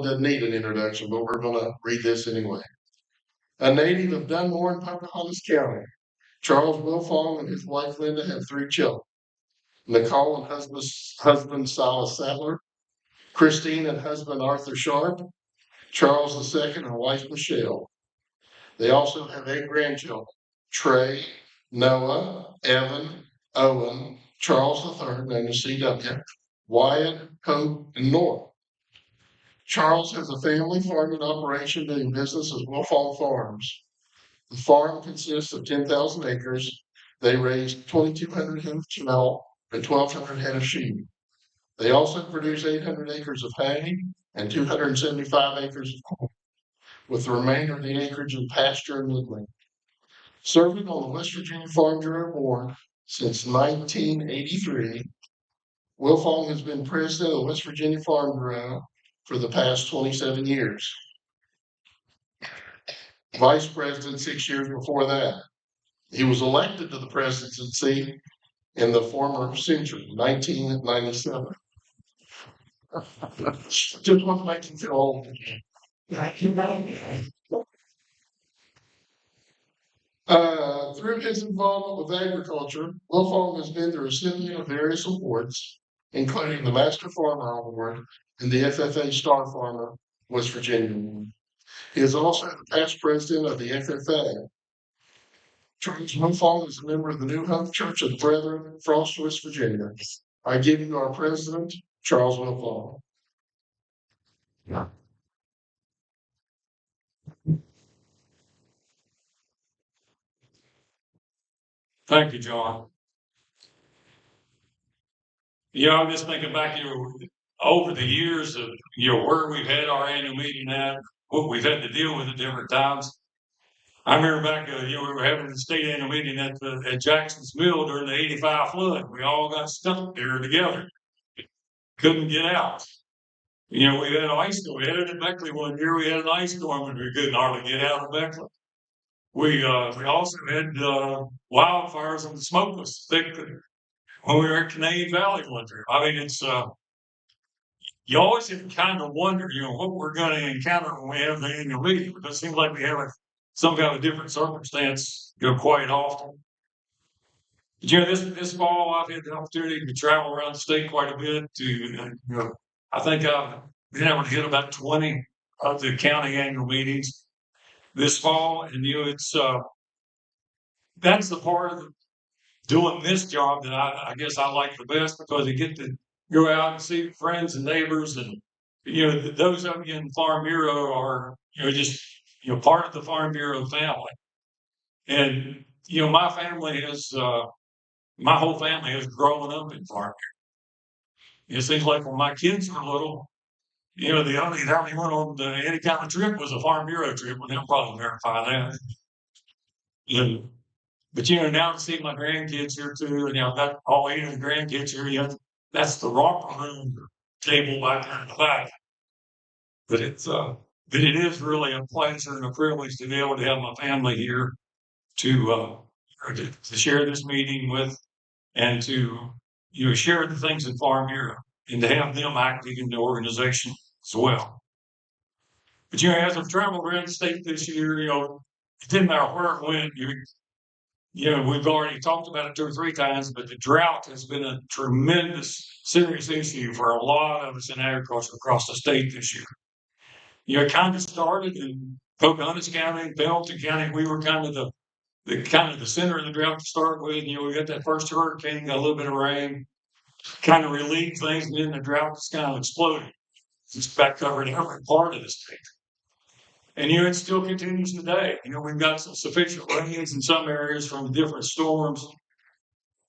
doesn't need an introduction, but we're going to read this anyway. A native of Dunmore in Pocahontas County, Charles Wilfong and his wife Linda have three children: Nicole and husband Silas Sadler, Christine and husband Arthur Sharp, Charles II and wife Michelle. They also have 8 grandchildren: Trey, Noah, Evan, Owen, Charles III, known as CW, Wyatt, Hope, and Nora. Charles has a family farming operation doing business as Wilfong Farms. The farm consists of 10,000 acres. They raise 2,200 head of cattle and 1,200 head of sheep. They also produce 800 acres of hay and 275 acres of corn, with the remainder of the acreage in pasture and woodland. Serving on the West Virginia Farm Bureau Board since 1983, Wilfong has been president of the West Virginia Farm Bureau for the past 27 years. Vice president 6 years before that. He was elected to the presidency in the former century, 1997. Just want to make you feel old again. Through his involvement with agriculture, Wilfong has been the recipient of various awards, including the Master Farmer Award and the FFA Star Farmer West Virginia Award. He is also the past president of the FFA. Charles Wilfong is a member of the New Hope Church of the Brethren, Frost, West Virginia. I give you our president, Charles Wilfong. Thank you, John. I'm just thinking back, over the years of, where we've had our annual meeting at, what we've had to deal with at different times. I remember back, we were having the state annual meeting at Jackson's Mill during the '85 flood. We all got stuck there together. Couldn't get out. We had an ice storm. We had it in Beckley one year. We had an ice storm and we couldn't hardly get out of Beckley. We also had wildfires and the smoke was thick when we were at Canadian Valley one year. I mean, it's you always have to kind of wonder, what we're going to encounter when we have the annual meeting. Because it seems like we have some kind of different circumstance, quite often. But, this fall I've had the opportunity to travel around the state quite a bit. I think I've been able to hit about 20 of the county annual meetings this fall, and it's that's the part of doing this job that I guess I like the best, because you get to go out and see friends and neighbors, and those of you in Farm Bureau are just part of the Farm Bureau family, and my family has my whole family has grown up in Farm Bureau. It seems like when my kids were little, the only time we went on any kind of trip was a Farm Bureau trip, and they'll probably verify that. And, but now to see my grandkids here too, and I've got all 8 of the grandkids here. That's the romper room table back there in the back. But it is really a pleasure and a privilege to be able to have my family here to share this meeting with, and to share the things in Farm Bureau, and to have them active in the organization as well. But as I've traveled around the state this year, it didn't matter where it went. We've already talked about it 2 or 3 times, but the drought has been a tremendous, serious issue for a lot of us in agriculture across the state this year. It kind of started in Pocahontas County, Pendleton County. We were kind of the center of the drought to start with. We got that first hurricane, got a little bit of rain, kind of relieved things, and then the drought just kind of exploded. It's back covering every part of the state. And it still continues today. We've got some sufficient rains in some areas from different storms,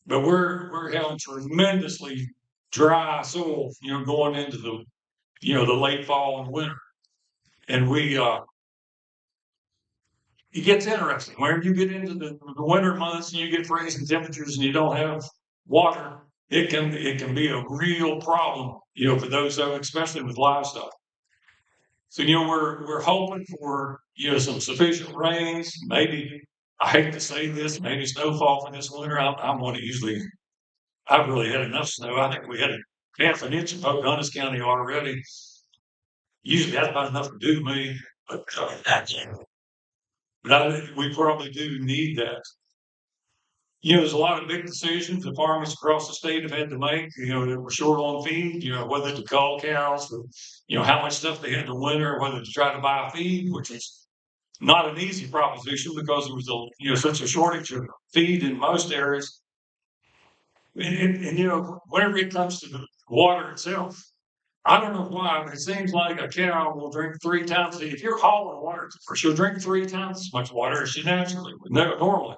but we're having tremendously dry soil, going into the late fall and winter. And it gets interesting. Whenever you get into the winter months and you get freezing temperatures and you don't have water, it can be a real problem, for those of us, especially with livestock. So we're hoping for some sufficient rains. Maybe, I hate to say this, maybe snowfall for this winter. I'm going to usually. I've really had enough snow. I think we had a half an inch in Pocahontas County already. Usually that's not enough to do me, but we probably do need that. There's a lot of big decisions that farmers across the state have had to make, that were short on feed, whether to cull cows, or, how much stuff they had to winter, whether to try to buy feed, which is not an easy proposition because there was such a shortage of feed in most areas. And whenever it comes to the water itself, I don't know why, but it seems like a cow will drink 3 times. If you're hauling water, she'll drink 3 times as much water as she naturally would normally.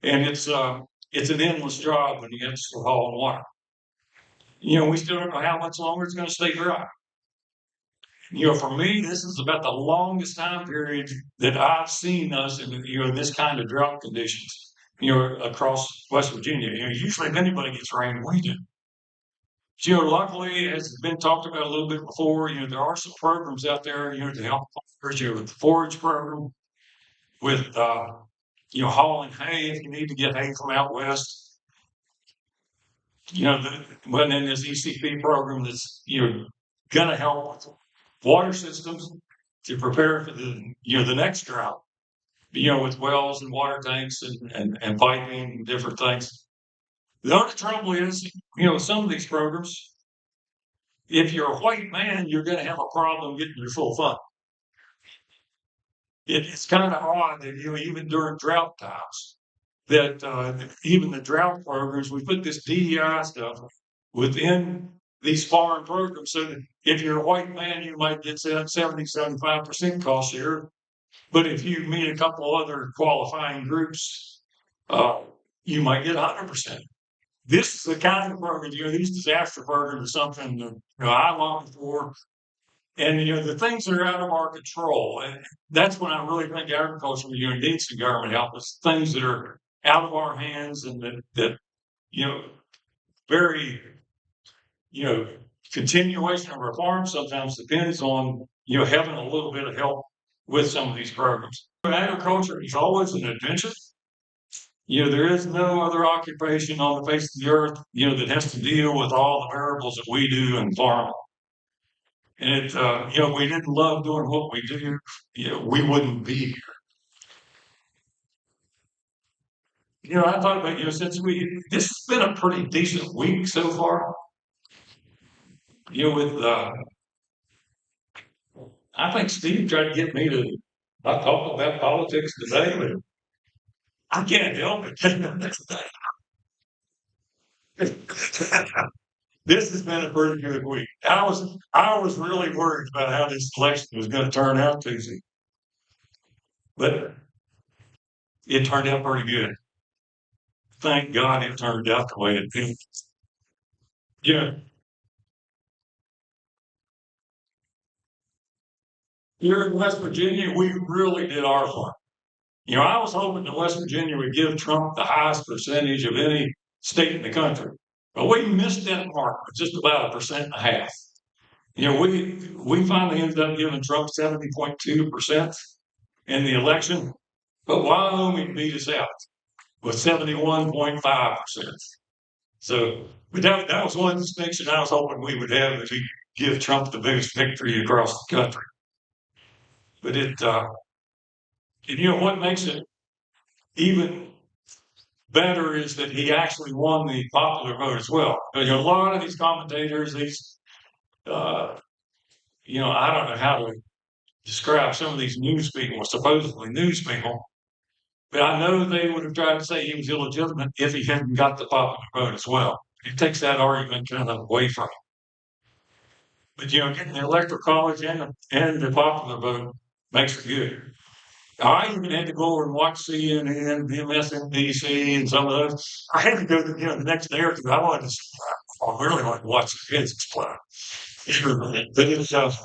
And it's an endless job when you get to hauling water. We still don't know how much longer it's going to stay dry. For me, this is about the longest time period that I've seen us in this kind of drought conditions. Across West Virginia. Usually if anybody gets rain, we do. Luckily, as has been talked about a little bit before, there are some programs out there, to help farmers, with the forage program, with hauling hay if you need to get hay from out west. But then this ECP program that's gonna help with water systems to prepare for the next drought. With wells and water tanks and piping and different things. The only trouble is, some of these programs, if you're a white man, you're going to have a problem getting your full fund. It's kind of odd that even during drought times, that even the drought programs, we put this DEI stuff within these foreign programs, so that if you're a white man, you might get 75% cost share. But if you meet a couple other qualifying groups, you might get 100%. This is the kind of program, these disaster programs are something that I long for. And the things that are out of our control, and that's when I really think agriculture needs some government help. It's things that are out of our hands, and that very continuation of our farm sometimes depends on having a little bit of help with some of these programs. Agriculture is always an adventure. There is no other occupation on the face of the earth, that has to deal with all the variables that we do in farming. And we didn't love doing what we do, we wouldn't be here. I thought about, since this has been a pretty decent week so far. With, I think Steve tried to get me to not talk about politics today, but I can't help it. This has been a pretty good week. I was really worried about how this election was going to turn out Tuesday, but it turned out pretty good. Thank God it turned out the way it did. Here in West Virginia, we really did our part. I was hoping that West Virginia would give Trump the highest percentage of any state in the country, but we missed that mark by just about 1.5%. We finally ended up giving Trump 70.2% in the election, but Wyoming beat us out with 71.5%. So, but that was one distinction I was hoping we would have, if we give Trump the biggest victory across the country. But what makes it even better is that he actually won the popular vote as well. A lot of these commentators, I don't know how to describe some of these news people, supposedly news people, but I know they would have tried to say he was illegitimate if he hadn't got the popular vote as well. It takes that argument kind of away from him. But getting the electoral college and the popular vote makes it good. I even had to go over and watch CNN, MSNBC, and some of those. I had to go the next day or two. I really wanted to watch the kids explode. But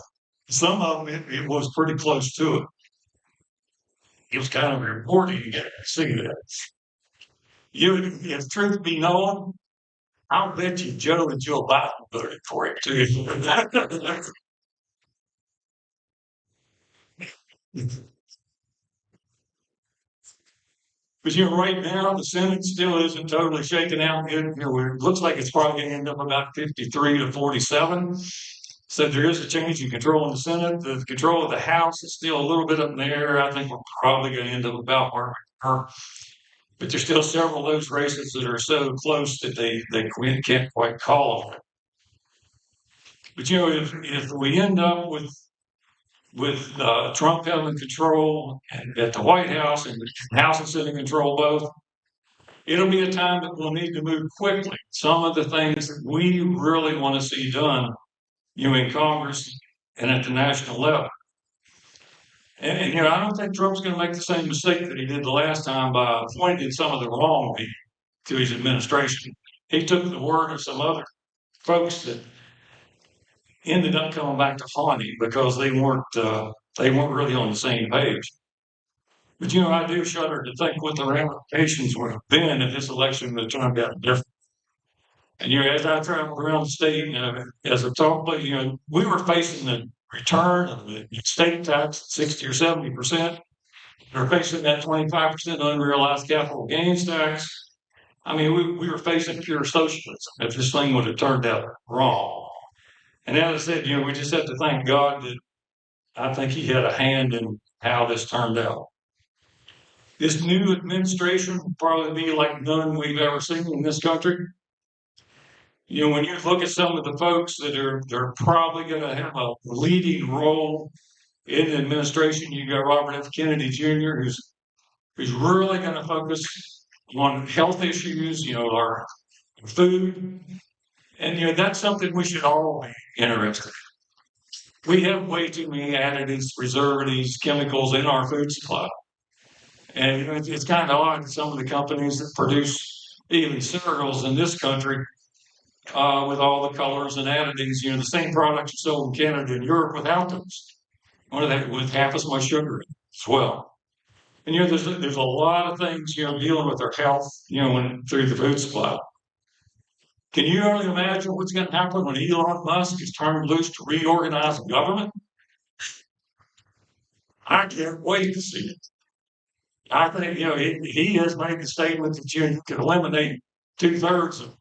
some of them, it was pretty close to it. It was kind of rewarding to get to see that. If truth be known, I'll bet you Joe and Joe Biden voted for it too. But right now the Senate still isn't totally shaken out yet. It looks like it's probably going to end up about 53 to 47. So there is a change in control in the Senate. The control of the House is still a little bit up in the air. I think we're probably going to end up about where we are. But there's still several of those races that are so close that they can't quite call them. But if we end up with Trump having control and at the White House and the House is in control both, it'll be a time that we'll need to move quickly. Some of the things that we really want to see done, in Congress and at the national level. And I don't think Trump's going to make the same mistake that he did the last time by appointing some of the wrong people to his administration. He took the word of some other folks that ended up coming back to haunt him because they weren't really on the same page. But I do shudder to think what the ramifications would have been if this election would have turned out different. And as I traveled around the state, as a talk, we were facing the return of the state tax, 60 or 70%. We were facing that 25% unrealized capital gains tax. I mean, we were facing pure socialism if this thing would have turned out wrong. And as I said, we just have to thank God that I think he had a hand in how this turned out. This new administration will probably be like none we've ever seen in this country. When you look at some of the folks that they're probably going to have a leading role in the administration, you got Robert F. Kennedy Jr., who's really going to focus on health issues, our food, and that's something we should all be interested in. We have way too many additives, preservatives, chemicals in our food supply. And it's kind of odd that some of the companies that produce even cereals in this country with all the colors and additives, the same products are sold in Canada and Europe without those, with half as much sugar in it as well. And there's a lot of things dealing with our health, through the food supply. Can you only imagine what's going to happen when Elon Musk is turned loose to reorganize the government? I can't wait to see it. I think he has made the statement that you could eliminate 2/3 of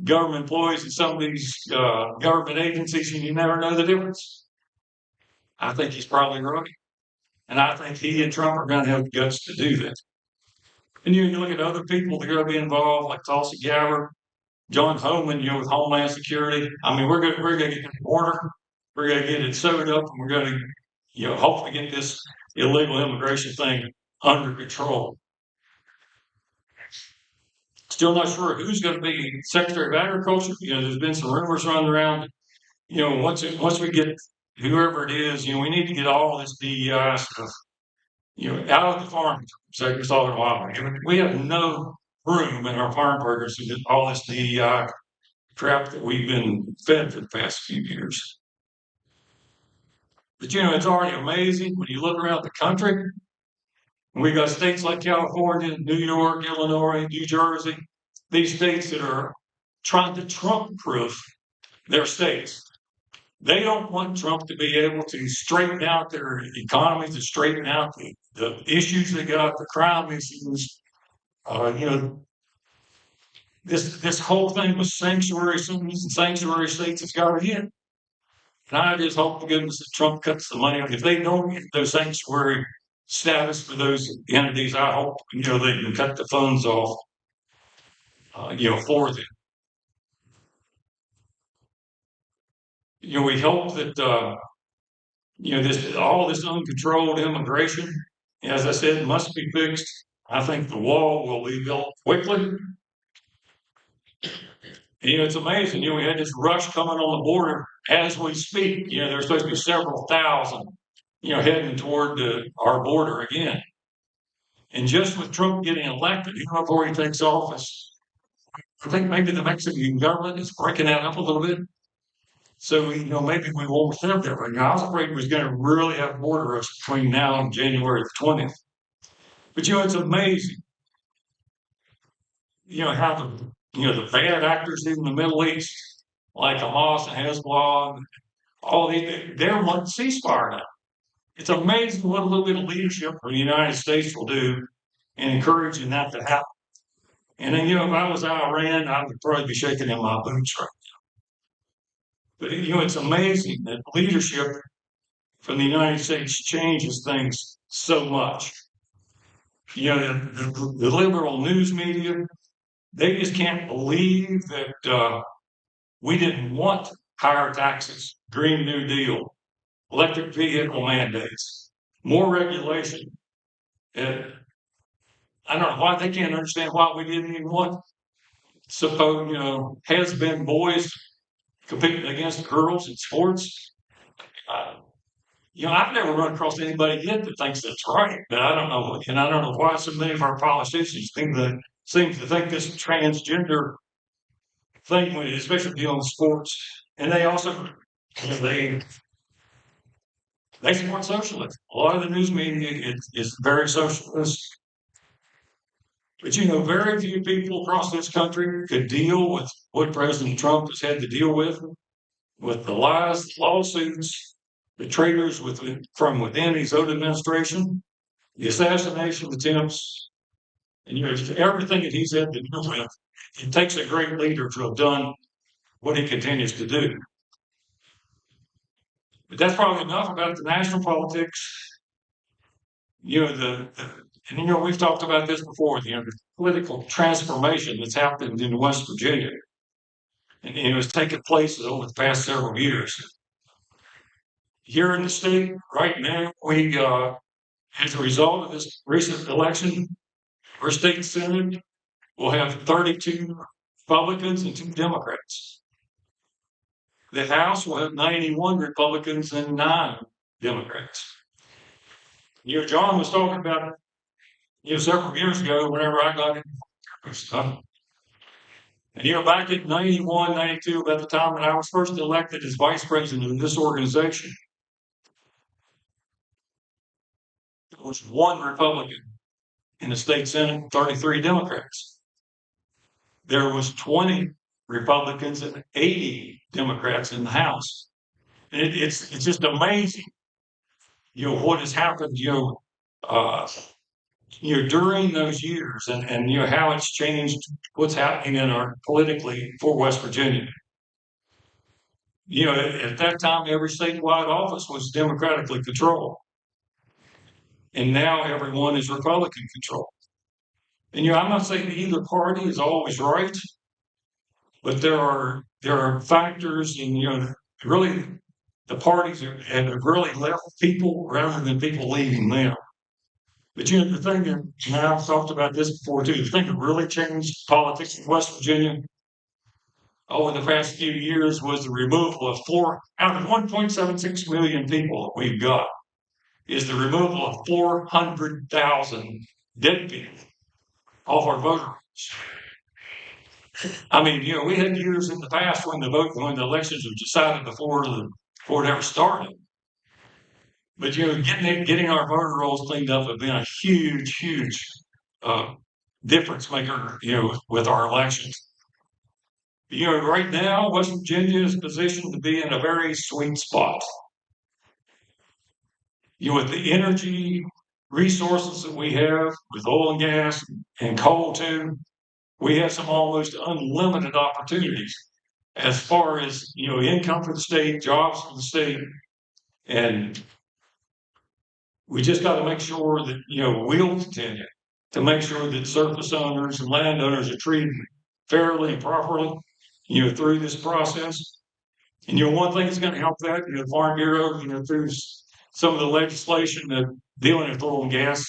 government employees in some of these government agencies, and you never know the difference. I think he's probably right, and I think he and Trump are going to have the guts to do that. And you look at other people that are going to be involved, like Tulsi Gabbard, John Homan, with Homeland Security. I mean, we're going to get the border, we're going to get it sewed up, and we're going to, hopefully get this illegal immigration thing under control. Still not sure who's going to be Secretary of Agriculture. There's been some rumors running around. Once we get whoever it is, we need to get all this DEI stuff, out of the farm. So we saw it a while ago. We have no room in our farm programs to get all this DEI crap that we've been fed for the past few years. But it's already amazing when you look around the country. We got states like California, New York, Illinois, New Jersey, these states that are trying to Trump-proof their states. They don't want Trump to be able to straighten out their economy, to straighten out the issues they got, the crime issues. This whole thing with sanctuary cities and sanctuary states has got to end. And I just hope to goodness that Trump cuts the money. If they don't get those sanctuary status for those entities, I hope they can cut the funds off, for them. We hope that all this uncontrolled immigration, as I said, must be fixed. I think the wall will be built quickly. It's amazing. We had this rush coming on the border as we speak. There's supposed to be several thousand, heading toward our border again. And just with Trump getting elected, before he takes office, I think maybe the Mexican government is breaking that up a little bit. So, maybe we won't have that right now. I was afraid we was going to really have border rush between now and January the 20th. But, it's amazing, how the bad actors in the Middle East, like Hamas and Hezbollah, all these, they're wanting ceasefire now. It's amazing what a little bit of leadership from the United States will do in encouraging that to happen. And then, if I was Iran, I would probably be shaking in my boots right now. But it's amazing that leadership from the United States changes things so much. The liberal news media, they just can't believe that we didn't want higher taxes, Green New Deal, electric vehicle mandates, more regulation. And I don't know why they can't understand why we didn't even want, suppose, has been boys competing against girls in sports. Uh, I've never run across anybody yet that thinks that's right, but I don't know, and I don't know why so many of our politicians seem to think this transgender thing, especially dealing with sports, and they also they they support socialism. A lot of the news media is very socialist, but very few people across this country could deal with what President Trump has had to deal with the lies, lawsuits, the traitors from within his own administration, the assassination attempts, and everything that he's had to deal with. It takes a great leader to have done what he continues to do. But that's probably enough about the national politics. We've talked about this before. The political transformation that's happened in West Virginia, and it's taken place over the past several years. Here in the state, right now, we, as a result of this recent election, our state senate will have 32 Republicans and 2 Democrats. The House will have 91 Republicans and 9 Democrats. John was talking about several years ago, whenever I got in stuff. And back in 91, 92, about the time that I was first elected as vice president of this organization, there was 1 Republican in the state senate, 33 Democrats. There was 20 Republicans and 80 Democrats in the House. And it's just amazing, what has happened, during those years, and how it's changed what's happening politically for West Virginia. At that time, every statewide office was democratically controlled, and now everyone is Republican controlled. And I'm not saying either party is always right, but there are factors, and really the parties have really left people rather than people leaving them. But the thing that, and I've talked about this before too, the thing that really changed politics in West Virginia over the past few years was the removal of out of 1.76 million people that we've got, is the removal of 400,000 dead people off our voter rolls. I mean, we had years in the past when the elections were decided before it ever started. But getting our voter rolls cleaned up have been a huge, huge difference maker, with our elections. Right now, West Virginia is positioned to be in a very sweet spot. With the energy resources that we have, with oil and gas and coal too, we have some almost unlimited opportunities as far as income for the state, jobs for the state, and we just got to make sure that we'll continue to make sure that surface owners and landowners are treated fairly and properly, through this process. And one thing that's going to help that, the Farm Bureau, through some of the legislation that dealing with oil and gas,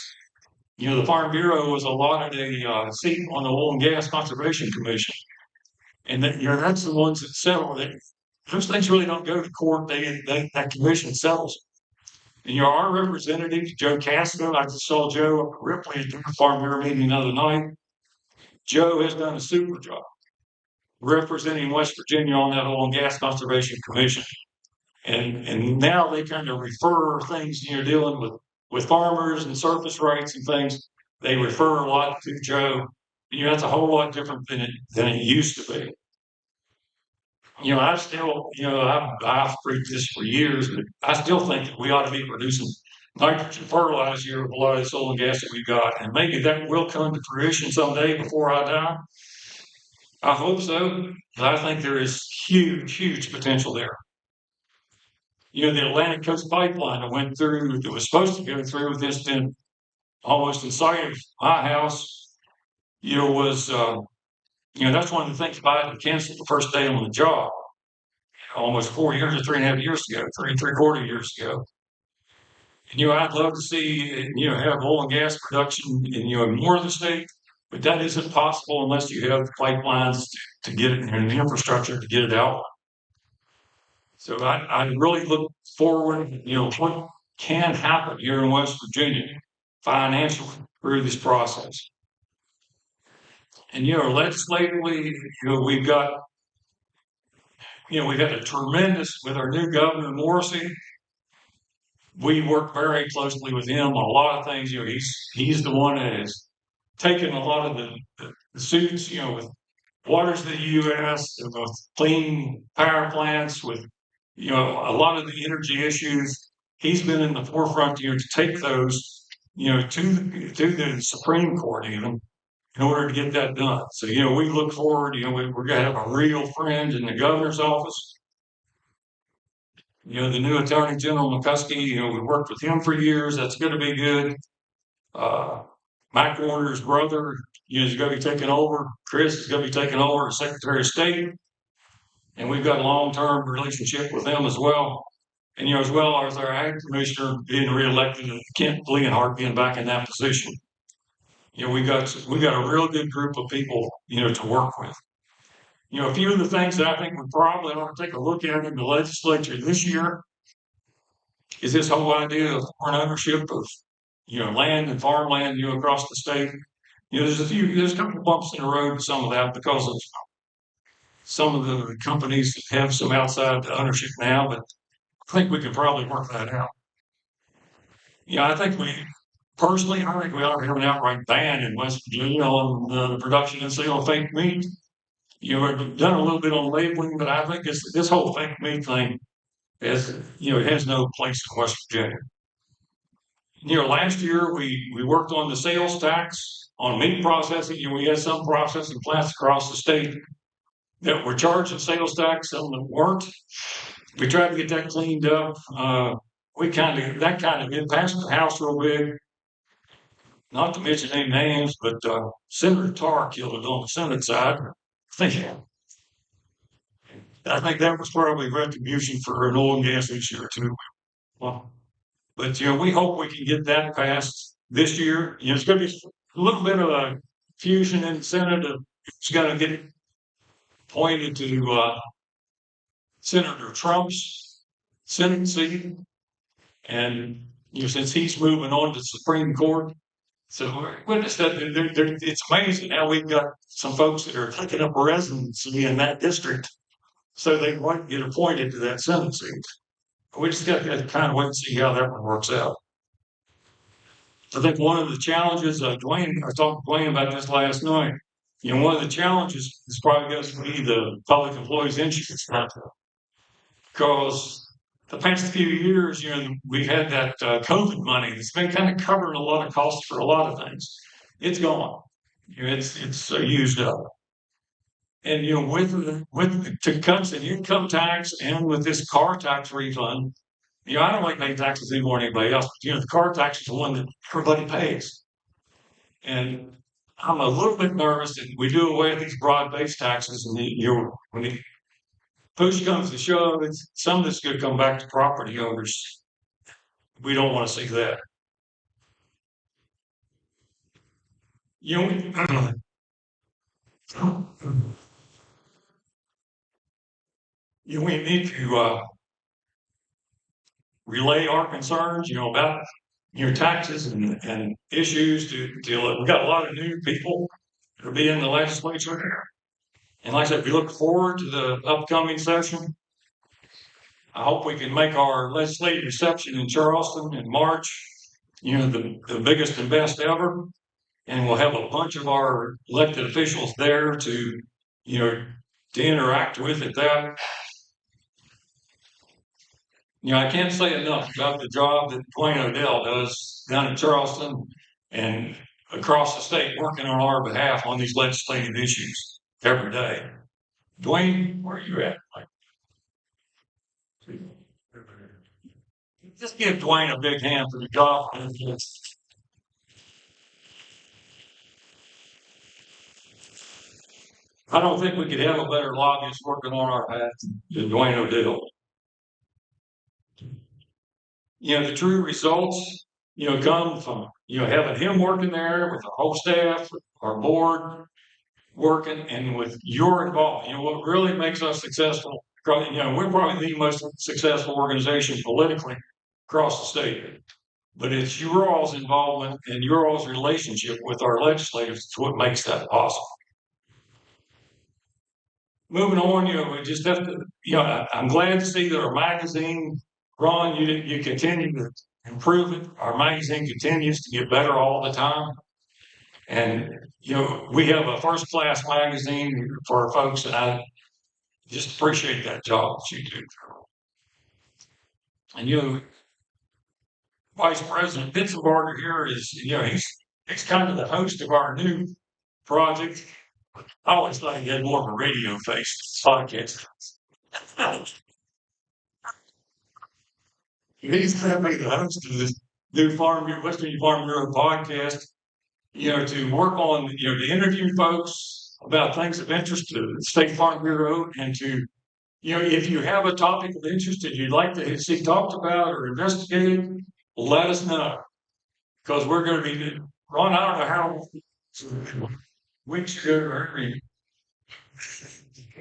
the Farm Bureau was allotted a seat on the Oil and Gas Conservation Commission, and that's the ones that settle it. Those things really don't go to court; that commission settles. And our representative, Joe Casco, I just saw Joe Ripley at the Farm Bureau meeting the other night. Joe has done a super job representing West Virginia on that Oil and Gas Conservation Commission. And now they kind of refer things, dealing with farmers and surface rights and things. They refer a lot to Joe. That's a whole lot different than it used to be. I still, I've preached this for years, but I still think that we ought to be producing nitrogen fertilizer with a lot of this oil and gas that we've got. And maybe that will come to fruition someday before I die. I hope so, but I think there is huge potential there. The Atlantic Coast Pipeline that went through, that was supposed to go through with this, been almost in sight of my house, was, that's one of the things Biden canceled the first day on the job, almost 4 years or 3.5 years ago, 3.75 years ago. And, I'd love to see, have oil and gas production in, more of the state, but that isn't possible unless you have pipelines to get it and the infrastructure to get it out. So I really look forward, what can happen here in West Virginia financially through this process. And, legislatively, we've got, we've had a tremendous, with our new governor, Morrissey, we work very closely with him on a lot of things. He's the one that has taken a lot of the suits, with waters of the U.S., with clean power plants, with a lot of the energy issues. He's been in the forefront here to take those, to the Supreme Court even in order to get that done. So we look forward. We're going to have a real friend in the governor's office. The new Attorney General McCuskey, we worked with him for years. That's going to be good. Mike Warner's brother, is going to be taking over. Chris is going to be taking over as Secretary of State. And we've got a long-term relationship with them as well. And, as well as our Ag Commissioner being reelected, and Kent Leonhardt being back in that position. We got a real good group of people, to work with. A few of the things that I think we probably ought to take a look at in the legislature this year is this whole idea of foreign ownership of, land and farmland, across the state. There's a couple of bumps in the road with some of that because of some of the companies that have some outside ownership now, but I think we could probably work that out. I think personally, I think we ought to have an outright ban in West Virginia on the production and sale of fake meat. We've done a little bit on labeling, but I think this whole fake meat thing it has no place in West Virginia. Last year we worked on the sales tax on meat processing. We had some processing plants across the state that were charging sales tax, some that weren't. We tried to get that cleaned up. It passed the House real big. Not to mention any names, but Senator Tarr killed it on the Senate side. I think that was probably retribution for an oil and gas issue or two. Well, but we hope we can get that passed this year. It's going to be a little bit of a fusion in the Senate. It's going to get pointed to Senator Trump's Senate seat, and since he's moving on to the Supreme Court, so it's amazing how we've got some folks that are taking up residency in that district, so they might get appointed to that Senate seat. We just got to kind of wait and see how that one works out. I think one of the challenges, I talked to Dwayne about this last night. One of the challenges is probably going to be the public employees insurance contract, because the past few years, we've had that COVID money that's been kind of covering a lot of costs for a lot of things. It's gone. It's used up. And with the cuts in income tax and with this car tax refund, I don't like paying taxes anymore than anybody else, but the car tax is the one that everybody pays. And I'm a little bit nervous that we do away with these broad-based taxes, and when the push comes to shove, some of this is going to come back to property owners. We don't want to see that. We need to relay our concerns, about taxes and issues to deal with. We've got a lot of new people that will be in the legislature. And like I said, we look forward to the upcoming session. I hope we can make our legislative reception in Charleston in March, the biggest and best ever. And we'll have a bunch of our elected officials there to interact with at that. I can't say enough about the job that Dwayne Odell does down in Charleston and across the state, working on our behalf on these legislative issues. every day. Dwayne, where are you at? Just give Dwayne a big hand for the job. I don't think we could have a better lobbyist working on our behalf than Dwayne O'Dill. The true results, come from, having him working there with the whole staff, our board working, and with your involvement. What really makes us successful, we're probably the most successful organization politically across the state. But it's your all's involvement and your all's relationship with our legislators that's what makes that possible. Moving on, we just have to, I'm glad to see that our magazine, Ron, you continue to improve it. Our magazine continues to get better all the time. And, we have a first class magazine for our folks, and I just appreciate that job that you do. And, Vice President Pitzenbarger here is, he's kind of the host of our new project. I always thought he had more of a radio face podcast. He's going to be the host of this new West Virginia Farm Bureau podcast, to work on, to interview folks about things of interest to the State Farm Bureau, and to, if you have a topic of interest that you'd like to see talked about or investigated, let us know. Because we're going to be, Ron, I don't know how weeks ago or every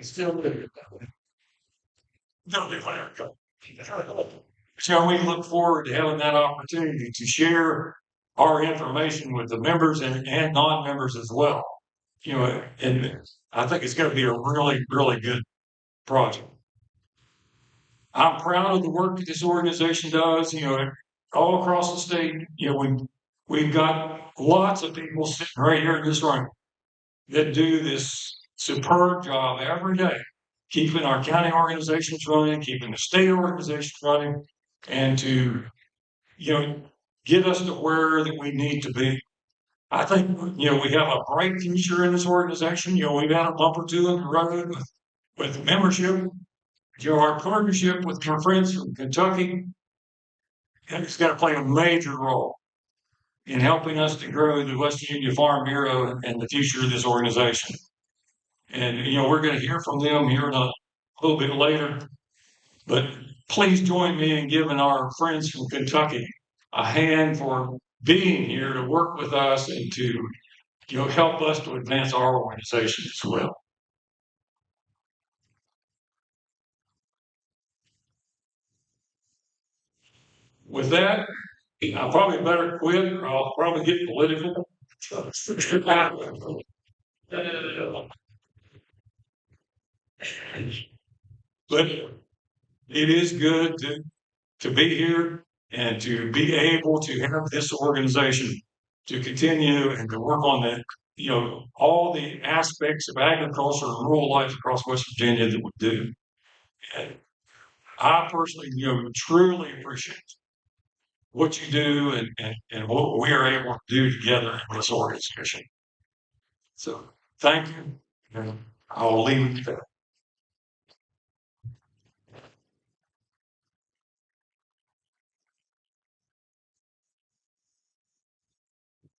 still do it that way. Don't do whatever. So we look forward to having that opportunity to share our information with the members and non-members as well. And I think it's going to be a really, really good project. I'm proud of the work that this organization does, all across the state. We've got lots of people sitting right here in this room that do this superb job every day, keeping our county organizations running, keeping the state organizations running, and to, get us to where that we need to be. I think, we have a bright future in this organization. We've had a bump or two in the road with membership. Our partnership with our friends from Kentucky, and it's going to play a major role in helping us to grow the West Virginia Farm Bureau and the future of this organization. And, we're going to hear from them here in a little bit later. But please join me in giving our friends from Kentucky a hand for being here to work with us and to, help us to advance our organization as well. With that, I probably better quit, or I'll probably get political. But it is good to be here and to be able to have this organization to continue and to work on that, all the aspects of agriculture and rural life across West Virginia that we do. And I personally, truly appreciate what you do and what we are able to do together in this organization. So thank you. And I'll leave it there.